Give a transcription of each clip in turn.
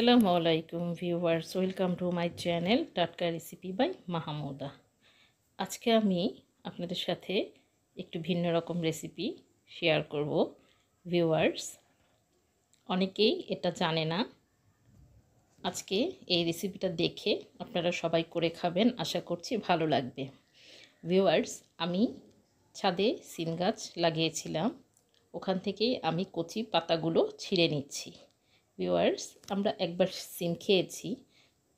আসসালামু আলাইকুম viewers, welcome to my channel টাটকা রেসিপি বাই মাহমুদা। আজকে আমি আপনাদের সাথে একটু ভিন্ন রকম রেসিপি শেয়ার করব। ভিউয়ার্স, অনেকেই এটা জানে না। আজকে এই রেসিপিটা দেখে আপনারা সবাই করে খাবেন, আশা করছি ভালো লাগবে। ভিউয়ার্স, আমি ছাদে সিম গাছ লাগিয়েছিলাম, ওখান থেকেই আমি কচি পাতাগুলো ছিঁড়ে নিচ্ছি। ভিউয়ার্স, আমরা একবার সিম খেয়েছি,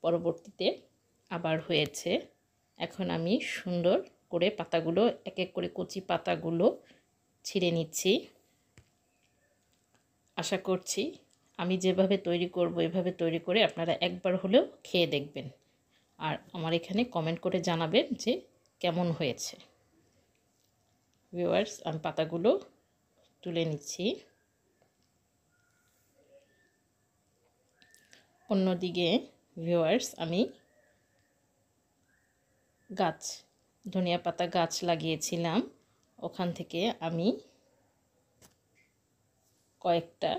পরবর্তীতে আবার হয়েছে। এখন আমি সুন্দর করে পাতাগুলো এক এক করে কচি পাতাগুলো ছিঁড়ে নিচ্ছি। আশা করছি আমি যেভাবে তৈরি করব এভাবে তৈরি করে আপনারা একবার হলেও খেয়ে দেখবেন, আর আমার এখানে কমেন্ট করে জানাবেন যে কেমন হয়েছে। ভিউয়ার্স, আমি পাতাগুলো তুলে নিচ্ছি। অন্যদিকে ভিউয়ার্স, আমি ধনিয়া পাতা গাছ লাগিয়েছিলাম, ওখান থেকে আমি কয়েকটা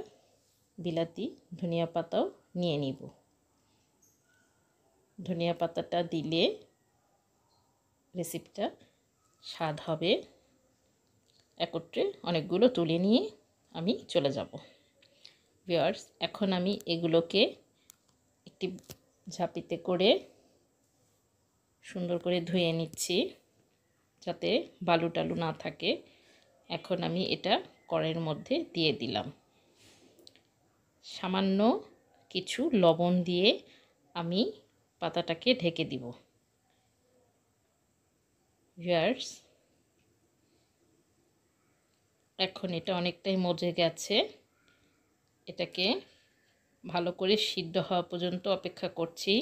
বিলাতি ধনিয়া পাতাও নিয়ে নিব। ধনিয়া পাতাটা দিলে রেসিপিটা স্বাদ হবে। একত্রে অনেকগুলো তুলে নিয়ে আমি চলে যাব। ভিউয়ার্স, এখন আমি এগুলোকে একটি ঝাঁপিতে করে সুন্দর করে ধুয়ে নিচ্ছি যাতে বালু টালু না থাকে। এখন আমি এটা কড়াইয়ের মধ্যে দিয়ে দিলাম। সামান্য কিছু লবণ দিয়ে আমি পাতাটাকে ঢেকে দিব। ভিউয়ার্স, এখন এটা অনেকটাই মজে গেছে। এটাকে ভালো করে সিদ্ধ হওয়া পর্যন্ত অপেক্ষা করছি।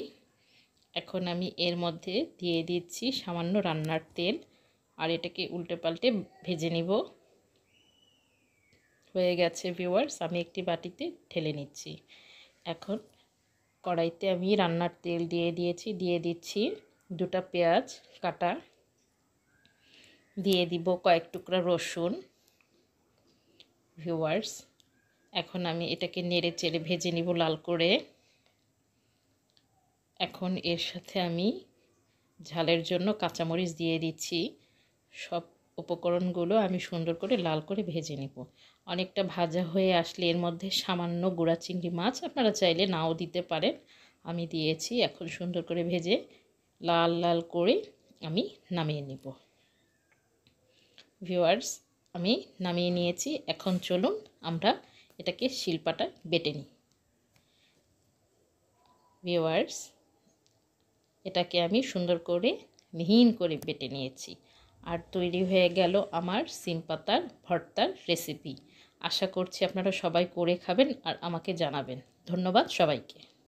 এখন আমি এর মধ্যে দিয়ে দিচ্ছি সামান্য রান্নার তেল, আর এটাকে উল্টে পাল্টে ভেজে নিব। হয়ে গেছে ভিউয়ার্স, আমি একটি বাটিতে ঢেলে নিচ্ছি। এখন কড়াইতে আমি রান্নার তেল দিয়ে দিচ্ছি দুটো পেঁয়াজ কাটা, দিয়ে দিব কয়েক টুকরা রসুন। ভিউয়ার্স, এখন আমি এটাকে নেড়ে চেড়ে ভেজে নিব লাল করে। এখন এর সাথে আমি ঝালের জন্য কাঁচামরিচ দিয়ে দিচ্ছি। সব উপকরণগুলো আমি সুন্দর করে লাল করে ভেজে নেব। অনেকটা ভাজা হয়ে আসলে এর মধ্যে সামান্য গুঁড়া চিংড়ি মাছ আপনারা চাইলে নাও দিতে পারেন, আমি দিয়েছি। এখন সুন্দর করে ভেজে লাল লাল করে আমি নামিয়ে নিব। ভিউয়ার্স, আমি নামিয়ে নিয়েছি। এখন চলুন আমরা এটাকে শিলপাটায় বেটে নিই। ভিউয়ার্স, এটাকে আমি সুন্দর করে মিহিন করে বেটে নিয়েছি, আর তৈরি হয়ে গেল আমার সিম পাতার ভর্তার রেসিপি। আশা করছি আপনারা সবাই করে খাবেন আর আমাকে জানাবেন। ধন্যবাদ সবাইকে।